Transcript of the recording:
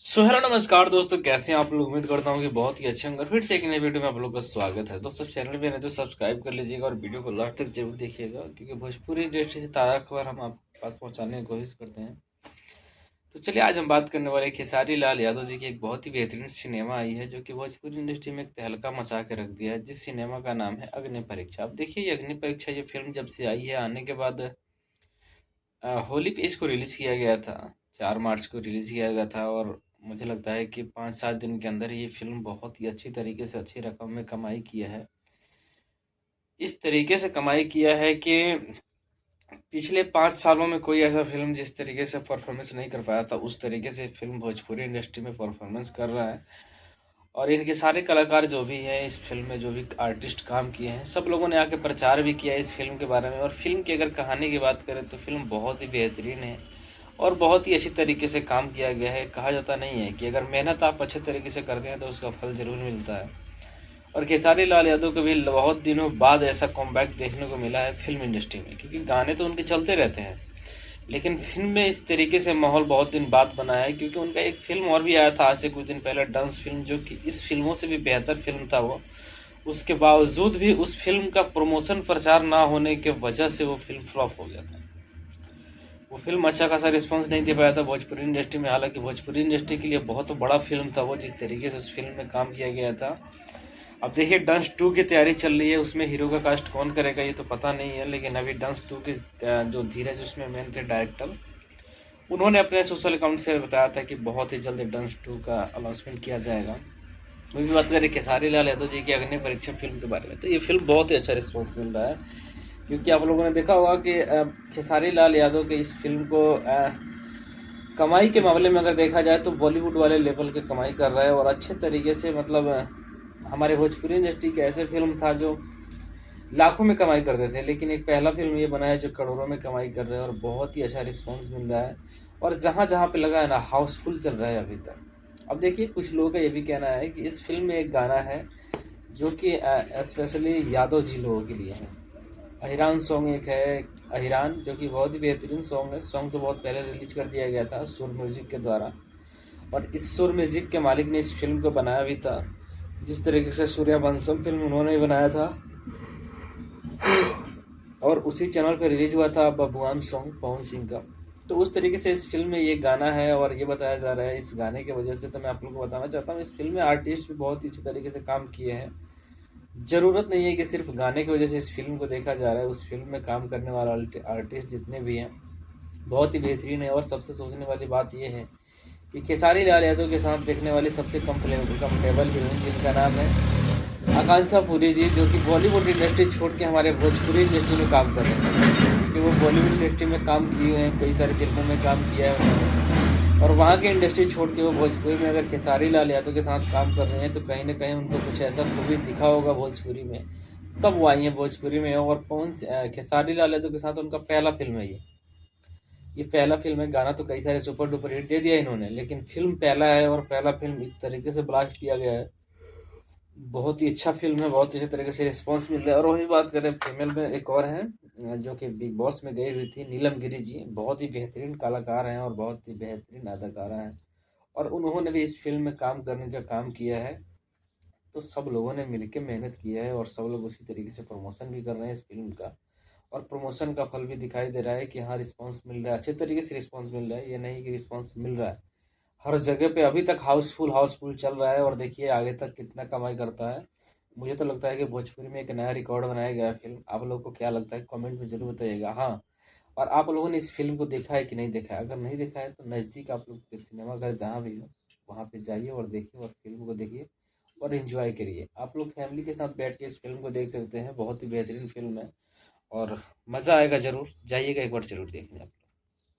Hello नमस्कार दोस्तों, कैसे हैं आप लोग। उम्मीद करता हूँ कि बहुत ही अच्छे होंगे। फिर से एक नई वीडियो में आप लोग का स्वागत है। दोस्तों चैनल पे नहीं तो सब्सक्राइब कर लीजिएगा और वीडियो को लास्ट तक जरूर देखिएगा, क्योंकि भोजपुरी इंडस्ट्री से ताज़ा खबर हम आपके पास पहुंचाने की कोशिश करते हैं। तो चलिए, आज हम बात करने वाले खेसारी लाल यादव जी की एक बहुत ही बेहतरीन सिनेमा आई है, जो कि भोजपुरी इंडस्ट्री में एक तहलका मचा के रख दिया है। जिस सिनेमा का नाम है अग्नि परीक्षा। अब देखिए, ये अग्नि परीक्षा ये फिल्म जब से आई है, आने के बाद होली पे इसको रिलीज किया गया था। 4 मार्च को रिलीज किया गया था, और मुझे लगता है कि 5-7 दिन के अंदर ये फिल्म बहुत ही अच्छी तरीके से अच्छी रकम में कमाई किया है। इस तरीके से कमाई किया है कि पिछले 5 सालों में कोई ऐसा फिल्म जिस तरीके से परफॉर्मेंस नहीं कर पाया था, उस तरीके से फिल्म भोजपुरी इंडस्ट्री में परफॉर्मेंस कर रहा है। और इनके सारे कलाकार जो भी हैं इस फिल्म में, जो भी आर्टिस्ट काम किए हैं, सब लोगों ने आके प्रचार भी किया इस फिल्म के बारे में। और फिल्म की अगर कहानी की बात करें तो फिल्म बहुत ही बेहतरीन है और बहुत ही अच्छी तरीके से काम किया गया है। कहा जाता नहीं है कि अगर मेहनत आप अच्छे तरीके से करते हैं तो उसका फल ज़रूर मिलता है। और खेसारी लाल यादव को भी बहुत दिनों बाद ऐसा कॉमबैक देखने को मिला है फिल्म इंडस्ट्री में, क्योंकि गाने तो उनके चलते रहते हैं, लेकिन फिल्म में इस तरीके से माहौल बहुत दिन बाद बना है। क्योंकि उनका एक फिल्म और भी आया था आज से कुछ दिन पहले, डांस फिल्म, जो कि इस फिल्मों से भी बेहतर फिल्म था वो। उसके बावजूद भी उस फिल्म का प्रमोशन प्रचार ना होने के वजह से वो फिल्म फ्लॉप हो गया था। वो फिल्म अच्छा खासा रिस्पांस नहीं दे पाया था भोजपुरी इंडस्ट्री में। हालांकि भोजपुरी इंडस्ट्री के लिए बहुत बड़ा फिल्म था वो, जिस तरीके से उस फिल्म में काम किया गया था। अब देखिए, डांस 2 की तैयारी चल रही है। उसमें हीरो का कास्ट कौन करेगा ये तो पता नहीं है, लेकिन अभी डांस 2 के जो धीरज उसमें मेन थे डायरेक्टर, उन्होंने अपने सोशल अकाउंट से बताया था कि बहुत ही जल्द डांस 2 का अनाउंसमेंट किया जाएगा। वही बात करें खेसारी लाल यादव जी की अग्नि परीक्षा फिल्म के बारे में, तो ये फिल्म बहुत ही अच्छा रिस्पॉन्स मिल रहा है। क्योंकि आप लोगों ने देखा होगा कि खेसारी लाल यादव के इस फिल्म को कमाई के मामले में अगर देखा जाए तो बॉलीवुड वाले लेवल के कमाई कर रहा है। और अच्छे तरीके से, मतलब हमारे भोजपुरी इंडस्ट्री के ऐसे फिल्म था जो लाखों में कमाई करते थे, लेकिन एक पहला फिल्म ये बना है जो करोड़ों में कमाई कर रहे हैं, और बहुत ही अच्छा रिस्पॉन्स मिल रहा है। और जहाँ जहाँ पे लगा है ना, हाउसफुल चल रहा है अभी तक। अब देखिए, कुछ लोगों का ये भी कहना है कि इस फिल्म में एक गाना है जो कि स्पेशली यादव जी लोगों के लिए है। अहिरान सॉन्ग एक है, अहिरान, जो कि बहुत ही बेहतरीन सॉन्ग है। सॉन्ग तो बहुत पहले रिलीज कर दिया गया था सुर म्यूजिक के द्वारा, और इस सुर म्यूजिक के मालिक ने इस फिल्म को बनाया भी था। जिस तरीके से सूर्यवंशम फिल्म उन्होंने ही बनाया था, और उसी चैनल पर रिलीज हुआ था बबुआन सॉन्ग पवन सिंह का। तो उस तरीके से इस फिल्म में ये गाना है, और ये बताया जा रहा है इस गाने की वजह से। तो मैं आप लोगों को बताना चाहता हूँ, इस फिल्म में आर्टिस्ट भी बहुत ही अच्छे तरीके से काम किए हैं। ज़रूरत नहीं है कि सिर्फ गाने की वजह से इस फिल्म को देखा जा रहा है। उस फिल्म में काम करने वाला आर्टिस्ट जितने भी हैं बहुत ही बेहतरीन है। और सबसे सोचने वाली बात यह है कि खेसारी लाल यादव के साथ देखने वाली सबसे कम्फर्टेबल हीरोइन जिनका नाम है आकांक्षा पुरी जी, जो कि बॉलीवुड इंडस्ट्री छोड़ के हमारे भोजपुरी इंडस्ट्री में काम कर रहे हैं। क्योंकि वो बॉलीवुड इंडस्ट्री में काम किए हैं, कई सारी फिल्मों में काम किया है उन्होंने, और वहाँ की इंडस्ट्री छोड़ के वो भोजपुरी में अगर खेसारी लाल यादव के साथ काम कर रहे हैं, तो कहीं ना कहीं उनको कुछ ऐसा खूबी दिखा होगा भोजपुरी में, तब वो आई है भोजपुरी में। और खेसारी लाल यादव के साथ उनका पहला फिल्म है ये पहला फिल्म है। गाना तो कई सारे सुपर डुपर हिट दे दिया इन्होंने, लेकिन फिल्म पहला है, और पहला फिल्म इस तरीके से ब्लास्ट किया गया है। बहुत ही अच्छा फिल्म है, बहुत ही अच्छे तरीके से रिस्पांस मिल रहा है। और वही बात करें फीमेल में, एक और है जो कि बिग बॉस में गई हुई थी, नीलम गिरी जी, बहुत ही बेहतरीन कलाकार हैं और बहुत ही बेहतरीन अदाकारा हैं। और उन्होंने भी इस फिल्म में काम करने का काम किया है। तो सब लोगों ने मिलकर मेहनत किया है, और सब लोग उसी तरीके से प्रमोशन भी कर रहे हैं इस फिल्म का। और प्रमोशन का फल भी दिखाई दे रहा है कि हाँ, रिस्पांस मिल रहा है, अच्छे तरीके से रिस्पांस मिल रहा है। ये नहीं कि रिस्पांस मिल रहा है हर जगह पे, अभी तक हाउसफुल हाउसफुल चल रहा है। और देखिए आगे तक कितना कमाई करता है। मुझे तो लगता है कि भोजपुरी में एक नया रिकॉर्ड बनाया गया है फिल्म। आप लोगों को क्या लगता है कमेंट में जरूर बताइएगा। हाँ, और आप लोगों ने इस फिल्म को देखा है कि नहीं देखा है। अगर नहीं देखा है तो नज़दीक आप लोग के सिनेमा घर जहाँ भी हो वहाँ पे जाइए और देखिए, और फिल्म को देखिए और इन्जॉय करिए। आप लोग फैमिली के साथ बैठ के इस फिल्म को देख सकते हैं, बहुत ही बेहतरीन फिल्म है, और मज़ा आएगा। ज़रूर जाइएगा, एक बार ज़रूर देखने आप।